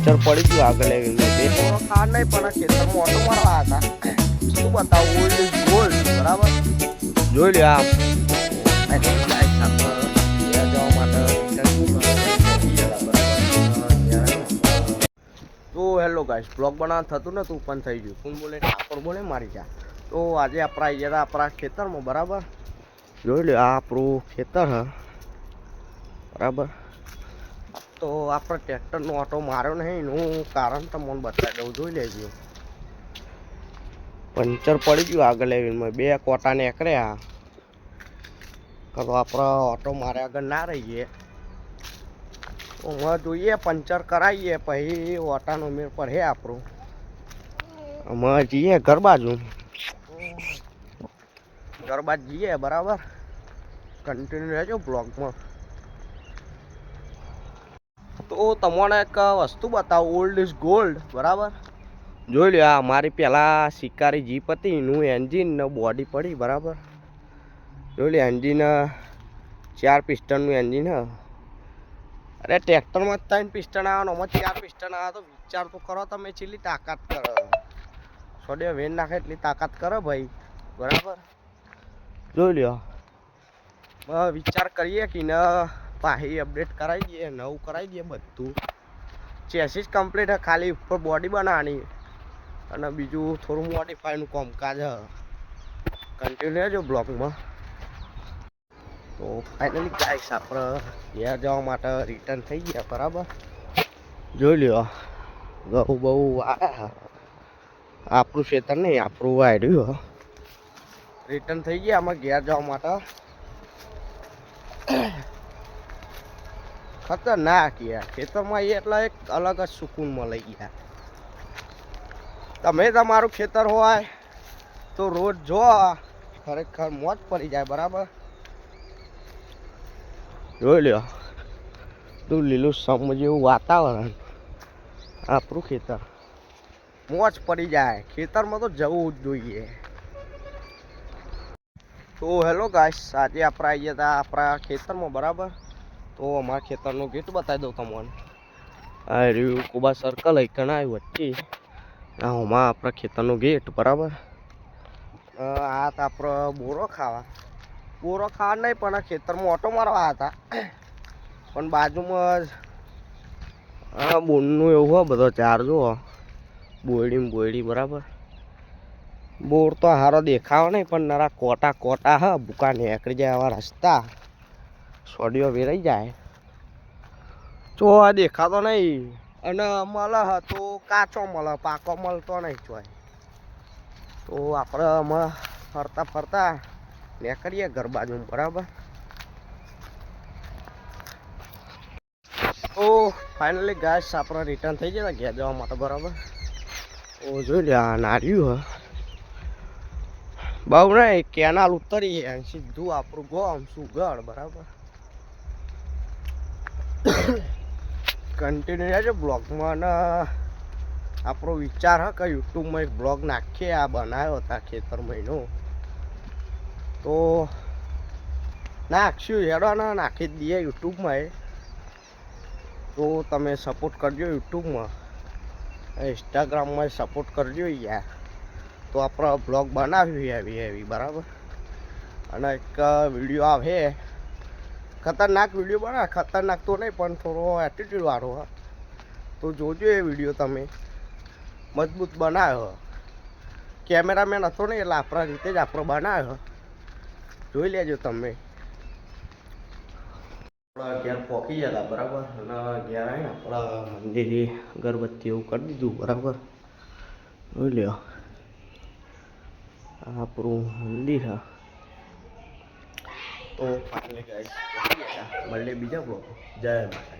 Puncture પડી ગયું આગળ લેવીમાં બે થોડો કાર નહીં પણ ખેતરમાં ઓટો મારવા હતા. શું બતાવું, ઓલ્ડ ઇઝ ગોલ્ડ. બરાબર, જોઈ લો આમ જવા માટે. તો હેલો ગાઈસ, બ્લોગ બનાવવા થતું નતું પણ થઈ ગયું. કોણ બોલે? ઠાકોર બોલે મારી જા. તો આજે આપણે આવી ગયા આપણા ખેતરમાં. બરાબર, જોઈ લો આ આપણું ખેતર હ. બરાબર, તો આપણે ટ્રેક્ટરનો ઓટો માર્યો નહીં એનું કારણ તમને બતાવી દઉં. જોઈ લેજો, પંચર પડી ગયું આગળ લેવીમાં બે કોટા નીકળ્યા. તો આપણે ઓટો મારે આગળ ના રહીએ તો જોઈએ પંચર કરાવીએ પછી ઓટાનો મેળ પર હે આપણું. અમે જઈએ ઘર બાજુ જઈએ. બરાબર, કન્ટિન્યુ રહેજો બ્લોગમાં. તો તમને એક વસ્તુ બતાવું, ઓલ્ડ ઇઝ ગોલ્ડ. બરાબર, જોઈ લો આ મારી પહેલાં શિકારી જીપ હતી એનું એન્જિન ને બોડી પડી. બરાબર, જોઈ લો એન્જિન 4 પિસ્ટનનું એન્જિન હ. અરે ટ્રેક્ટરમાં 3 પિસ્ટન આવવાનો, આમાં 4 પિસ્ટન આવે તો વિચાર તો કરો તમે ચેટલી તાકાત કરો. સોડિયો વેન નાખે એટલી તાકાત કરે ભાઈ. બરાબર, જોઈ લ્યો. વિચાર કરીએ કે ન પાછી અપડેટ કરાવી દઈએ, નવું કરાવી દઈએ બધું. ચેસીસ કમ્પ્લીટ હ, ખાલી ઉપર બોડી બનાવવાની અને બીજું થોડું મોડિફાઈનું કામકાજ હ. કન્ટિન્યુ રહેજો બ્લોગમાં. તો ફાઇનલી ગાઈસ આપણે ઘેર જવા માટે રિટર્ન થઈ ગયા. બરાબર, જોઈ લ્યો ઘઉં બહુ આવ્યા. આપણું ખેતર નહીં, આપણું વાડ્યું. રિટર્ન થઈ ગયા અમે ઘેર જવા માટે. ખતરનાક યાર, ખેતરમાં એટલે એક અલગ જ સુકૂન મળી ગયા. તમે તમારું ખેતર હોય તો રોજ જો, ખરેખર મોજ પડી જાય. બરાબર, જોઈ લ્યો તું લીલું સમ જેવું વાતાવરણ, આપણું ખેતર, મોજ પડી જાય. ખેતરમાં તો જવું જ જોઈએ. તો હેલો ગાઈસ, આજે આપણે આવી ગયા હતા આપણા ખેતરમાં. બરાબર, તો અમારા ખેતરનો ગેટ બતાવી દઉં તમને. આ રહ્યું કુબા સર્કલ એકણ આવ્યું વચ્ચે. આમાં આપણા ખેતરનો ગેટ. બરાબર, આ તો આપણે બોરો ખાવા નહીં પણ ખેતરમાં ઓટો મારવા હતા. પણ બાજુમાં જ બોરનું એવું હોય બધો ચાર જુઓ, બોયડી. બરાબર, બોર તો હારો દેખાવ નહીં પણ નરા કોટા હ. ભૂકા નીકળી જાય આવા રસ્તા, સોડિયો વેરાઈ જાય. તો આ દેખાતો નહીં. અને મળે હ તો કાચો મળે, પાકો મળતો નહીં ચોય. તો આપણે આમાં ફરતા નીકળીએ ઘર બાજુ. બરાબર, તો ફાઇનલી ગાઈસ આપણે રિટર્ન થઈ ગયા ઘેર જવા માટે. બરાબર, તો જોઈ લે આ નાર્યું હ બહુ નહીં, કેનાલ ઉતરીએ સીધું આપણું ગોમ સુગડ. બરાબર, કન્ટિન્યુ રહેજો બ્લોગમાં. અને આપણો વિચાર હ કે યુટ્યુબમાં એક બ્લોગ નાખીએ. આ બનાવ્યો હતા ખેતર મહિનો તો નાખશું હેડો ને, નાખી જ દઈએ યુટ્યુબમાં. તો તમે સપોર્ટ કરજો યુટ્યુબમાં, ઇન્સ્ટાગ્રામમાં સપોર્ટ કરજો યાર. તો આપણે બ્લોગ બનાવ્યું એવી. બરાબર, અને એક વિડીયો આવે ખતરનાક વિડીયો બનાવે. ખતરનાક તો નહીં પણ થોડો એટીટ્યુડ વાળો હ. તો જોજો એ વિડીયો તમે. મજબૂત બનાવ્યો. કેમેરામેન હતો નહીં એટલે આપણા રીતે જ આપણો બનાવ્યો. જોઈ લેજો તમે. આપણા ઘેર પોકી ગયા. બરાબર, અને ઘેર આવીને આપણા મંદિરે અગરબત્તી એવું કરી દીધું. બરાબર, જોઈ લ્યો આપણું મંદિર હા. તો ફાઇનલી ગાઈસ મળીએ બીજા બ્લોગ. જય માતા.